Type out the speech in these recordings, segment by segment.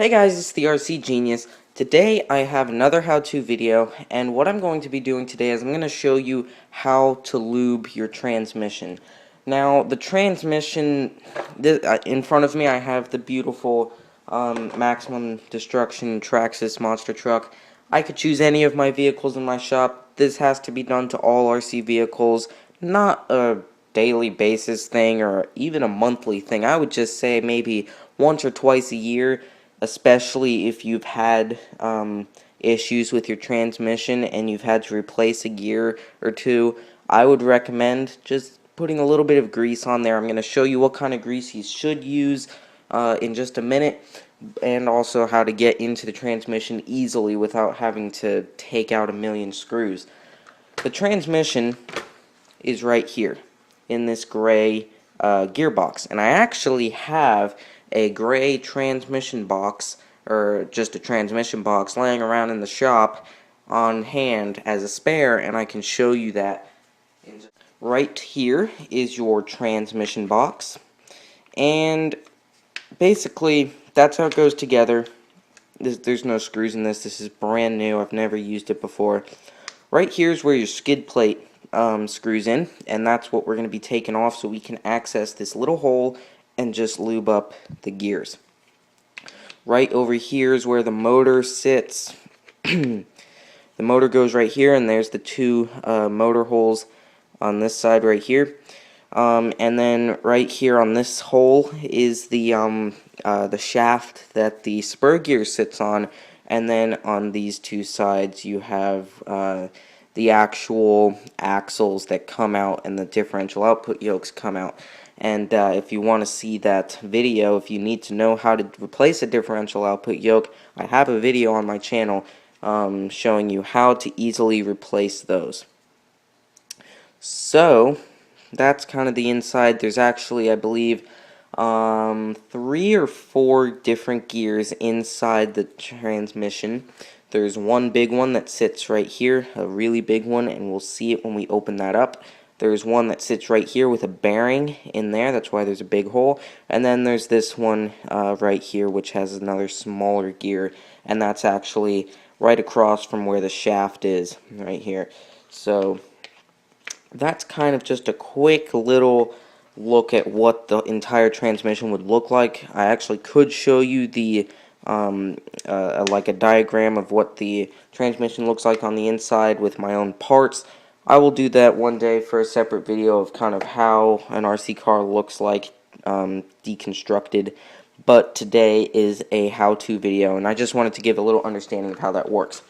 Hey guys, it's the RC Genius. Today I have another how-to video, and what I'm going to be doing today is I'm going to show you how to lube your transmission. Now, the transmission, in front of me I have the beautiful Maximum Destruction Traxxas monster truck. I could choose any of my vehicles in my shop. This has to be done to all RC vehicles, not a daily basis thing or even a monthly thing. I would just say maybe once or twice a year, especially if you've had issues with your transmission and you've had to replace a gear or two. I would recommend just putting a little bit of grease on there. I'm going to show you what kind of grease you should use in just a minute, and also how to get into the transmission easily without having to take out a million screws. The transmission is right here in this gray gearbox, and I actually have a gray transmission box, or just a transmission box, laying around in the shop on hand as a spare, and I can show you that. Right here is your transmission box, and basically that's how it goes together. There's no screws in this. This is brand new. I've never used it before. Right here is where your skid plate screws in, and that's what we're going to be taking off so we can access this little hole and just lube up the gears. Right over here is where the motor sits. The motor goes right here, and there's the two motor holes on this side right here. And then right here on this hole is the shaft that the spur gear sits on, and then on these two sides you have the actual axles that come out and the differential output yokes come out. And if you want to see that video, if you need to know how to replace a differential output yoke, I have a video on my channel showing you how to easily replace those. So that's kind of the inside. There's actually, I believe, 3 or 4 different gears inside the transmission. There's one big one that sits right here, a really big one, and we'll see it when we open that up. There's one that sits right here with a bearing in there, that's why there's a big hole. And then there's this one right here, which has another smaller gear, and that's actually right across from where the shaft is, right here. So that's kind of just a quick little look at what the entire transmission would look like. I actually could show you the like a diagram of what the transmission looks like on the inside with my own parts. I will do that one day for a separate video of kind of how an RC car looks like deconstructed, but today is a how-to video, and I just wanted to give a little understanding of how that works.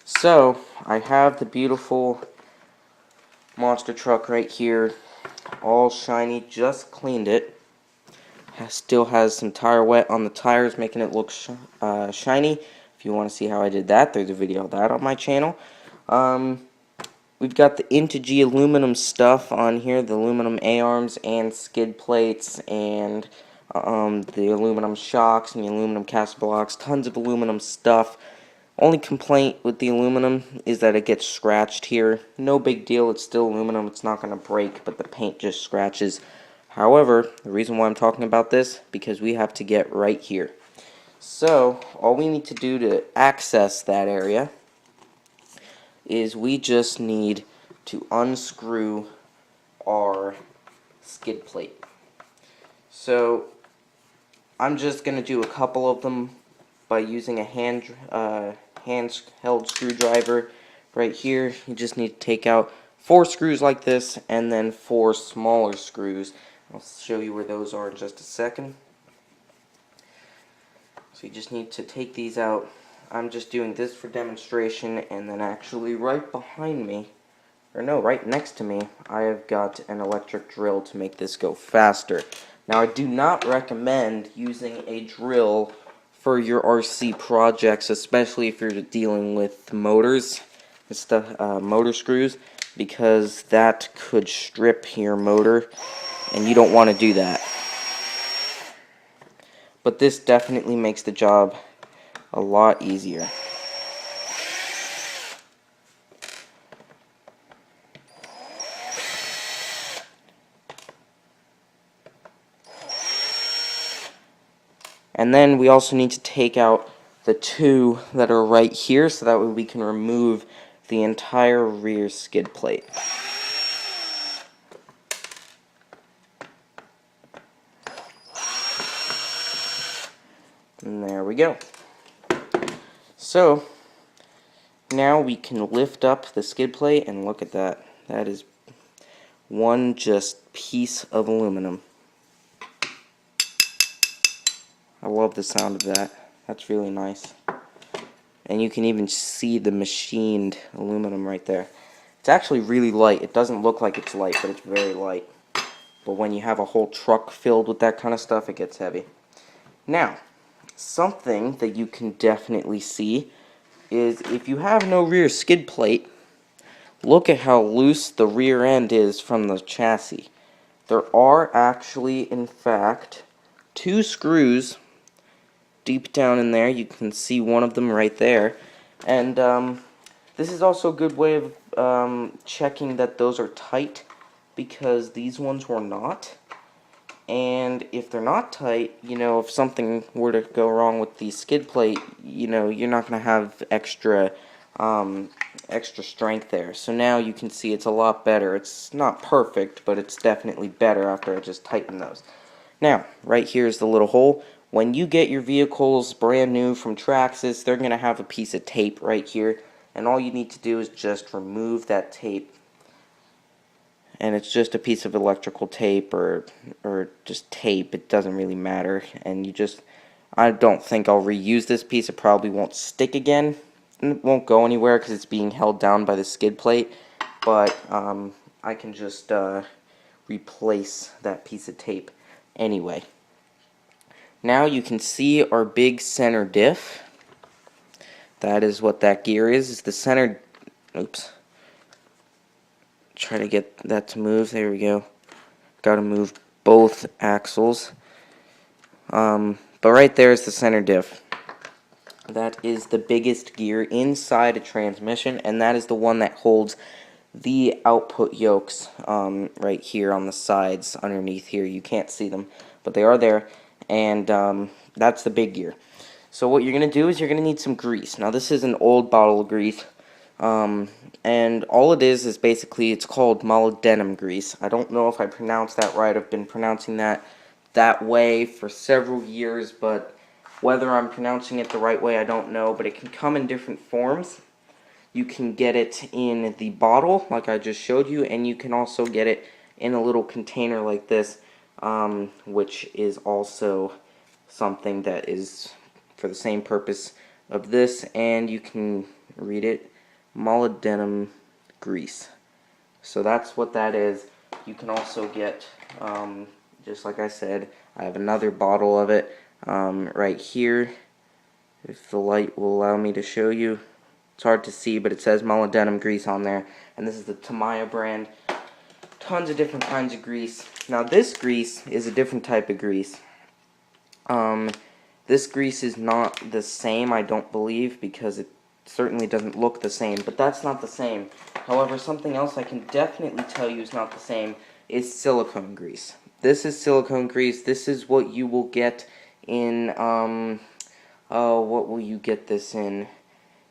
So I have the beautiful monster truck right here, all shiny. Just cleaned it. Still has some tire wet on the tires, making it look shiny. If you want to see how I did that, there's a video of that on my channel. We've got the Integy aluminum stuff on here, the aluminum A-arms and skid plates, and the aluminum shocks and the aluminum cast blocks, tons of aluminum stuff. Only complaint with the aluminum is that it gets scratched here. No big deal, it's still aluminum, it's not going to break, but the paint just scratches. However, the reason why I'm talking about this, because we have to get right here. So, all we need to do to access that area is we just need to unscrew our skid plate. So, I'm just going to do a couple of them by using a hand-held screwdriver right here. You just need to take out 4 screws like this, and then 4 smaller screws. I'll show you where those are in just a second. So you just need to take these out. I'm just doing this for demonstration, and then actually right behind me, or no, right next to me, I have got an electric drill to make this go faster. Now, I do not recommend using a drill for your RC projects, especially if you're dealing with motors and stuff, motor screws, because that could strip your motor, and you don't want to do that. But this definitely makes the job a lot easier. And then we also need to take out the two that are right here, so that way we can remove the entire rear skid plate. And there we go. So now we can lift up the skid plate, and look at that. That is one just piece of aluminum. I love the sound of that. That's really nice. And you can even see the machined aluminum right there. It's actually really light. It doesn't look like it's light, but it's very light. But when you have a whole truck filled with that kind of stuff, it gets heavy. Now, something that you can definitely see is if you have no rear skid plate, look at how loose the rear end is from the chassis. There are actually, in fact, two screws deep down in there. You can see one of them right there. And this is also a good way of checking that those are tight, because these ones were not. And if they're not tight, you know, if something were to go wrong with the skid plate, you know, you're not going to have extra strength there. So now you can see it's a lot better. It's not perfect, but it's definitely better after I just tighten those. Now, right here is the little hole. When you get your vehicles brand new from Traxxas, they're going to have a piece of tape right here. And all you need to do is just remove that tape. And it's just a piece of electrical tape or just tape. It doesn't really matter. And you just, I don't think I'll reuse this piece. It probably won't stick again. It won't go anywhere because it's being held down by the skid plate. But I can just replace that piece of tape anyway. Now you can see our big center diff. That is what that gear is the center. Oops. Try to get that to move. There we go. Got to move both axles. But right there is the center diff. That is the biggest gear inside a transmission, and that is the one that holds the output yokes right here on the sides underneath here. You can't see them, but they are there, and that's the big gear. So what you're going to do is you're going to need some grease. Now this is an old bottle of grease. And all it is basically, it's called molybdenum grease. I don't know if I pronounced that right. I've been pronouncing that way for several years, but whether I'm pronouncing it the right way, I don't know. But it can come in different forms. You can get it in the bottle, like I just showed you, and you can also get it in a little container like this, which is also something that is for the same purpose of this, and you can read it. Molybdenum grease. So that's what that is. You can also get, just like I said, I have another bottle of it right here. If the light will allow me to show you. It's hard to see, but it says molybdenum grease on there. And this is the Tamiya brand. Tons of different kinds of grease. Now this grease is a different type of grease. This grease is not the same, I don't believe, because it certainly doesn't look the same, but that's not the same. However, something else I can definitely tell you is not the same is silicone grease. This is silicone grease. This is what you will get in, what will you get this in?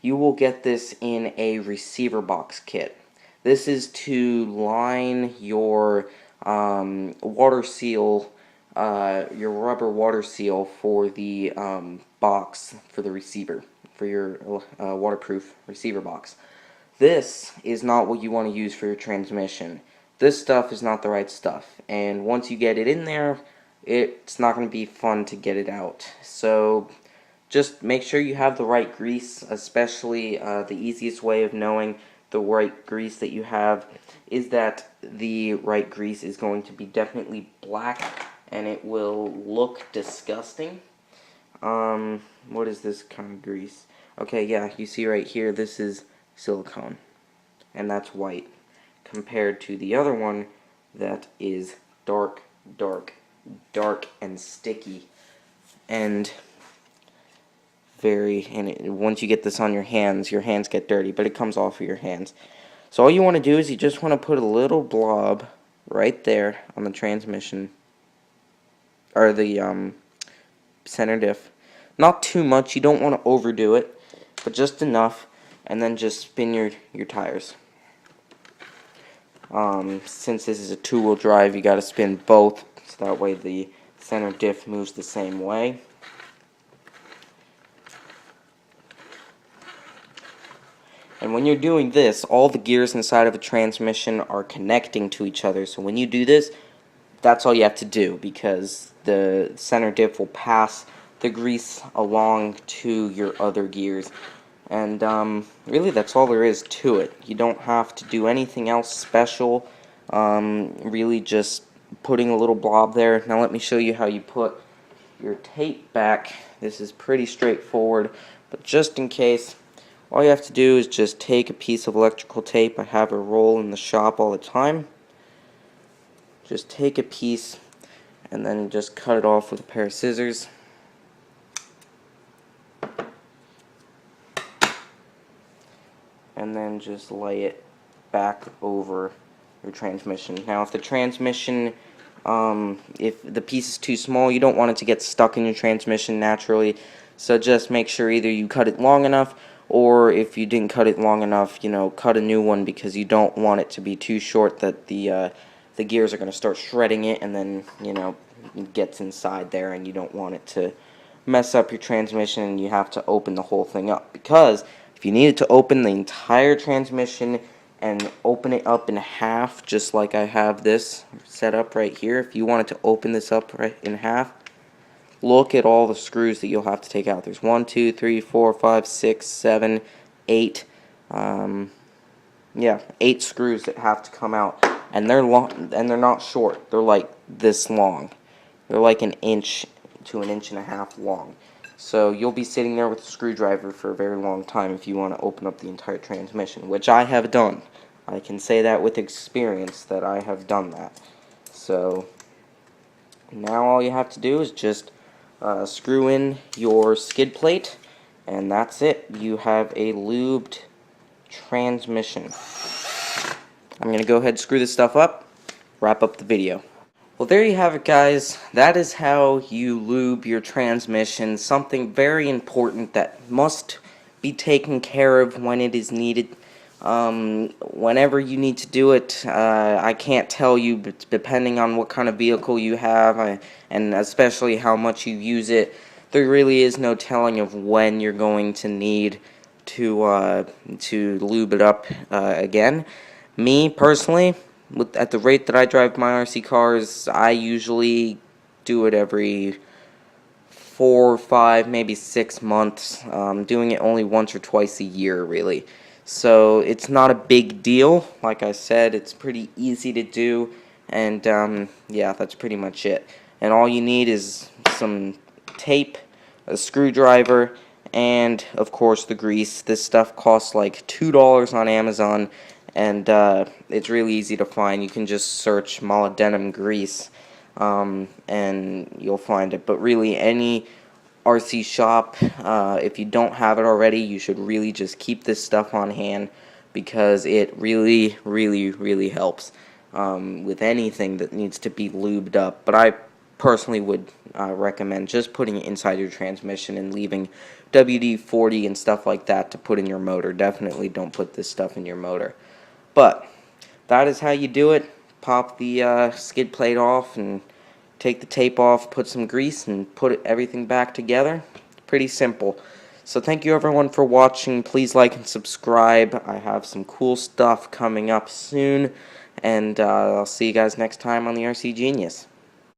You will get this in a receiver box kit. This is to line your water seal, your rubber water seal for the box for the receiver, for your waterproof receiver box. This is not what you want to use for your transmission. This stuff is not the right stuff, and once you get it in there, it's not going to be fun to get it out. So just make sure you have the right grease, especially the easiest way of knowing the right grease that you have is that the right grease is going to be definitely black, and it will look disgusting. What is this kind of grease? Okay, yeah, you see right here, this is silicone, and that's white, compared to the other one that is dark, dark, dark, and sticky, and once you get this on your hands get dirty, but it comes off of your hands. So all you want to do is you just want to put a little blob right there on the transmission, or the center diff. Not too much, you don't want to overdo it, but just enough, and then just spin your tires. Since this is a two-wheel drive, you got to spin both, so that way the center diff moves the same way. And when you're doing this, all the gears inside of a transmission are connecting to each other. So when you do this, that's all you have to do, because the center diff will pass the grease along to your other gears. And really, that's all there is to it. You don't have to do anything else special. Really just putting a little blob there. Now let me show you how you put your tape back. This is pretty straightforward, but just in case, all you have to do is just take a piece of electrical tape. I have a roll in the shop all the time. Just take a piece and then just cut it off with a pair of scissors. And then just lay it back over your transmission. Now if the transmission, if the piece is too small, you don't want it to get stuck in your transmission naturally. So just make sure either you cut it long enough, or if you didn't cut it long enough, cut a new one, because you don't want it to be too short that the gears are going to start shredding it, and then, it gets inside there, and you don't want it to mess up your transmission, and you have to open the whole thing up. Because if you needed to open the entire transmission and open it up in half, just like I have this set up right here, if you wanted to open this up right in half, look at all the screws that you'll have to take out. There's 1, 2, 3, 4, 5, 6, 7, 8. 8 screws that have to come out, and they're long, and they're not short. They're like this long. They're like an inch to an inch and a half long. So you'll be sitting there with a screwdriver for a very long time if you want to open up the entire transmission, which I have done. I can say that with experience that I have done that. So now all you have to do is just screw in your skid plate, and that's it. You have a lubed transmission. I'm going to go ahead and screw this stuff up, wrap up the video. Well, there you have it, guys. That is how you lube your transmission. Something very important that must be taken care of when it is needed. Whenever you need to do it, I can't tell you, but depending on what kind of vehicle you have, and especially how much you use it, there really is no telling of when you're going to need to lube it up again. Me, personally, at the rate that I drive my RC cars, I usually do it every 4 or 5, maybe 6 months. Doing it only once or twice a year, really. So it's not a big deal. Like I said, it's pretty easy to do, and yeah, that's pretty much it. And all you need is some tape, a screwdriver, and of course the grease. This stuff costs like $2 on Amazon, and it's really easy to find. You can just search molybdenum grease, and you'll find it. But really, any RC shop, if you don't have it already, you should really just keep this stuff on hand, because it really, really, really helps with anything that needs to be lubed up. But I personally would recommend just putting it inside your transmission and leaving WD-40 and stuff like that to put in your motor. Definitely don't put this stuff in your motor. But that is how you do it. Pop the skid plate off and take the tape off, put some grease, and put everything back together. Pretty simple. So thank you everyone for watching. Please like and subscribe. I have some cool stuff coming up soon, and I'll see you guys next time on the RC Genius.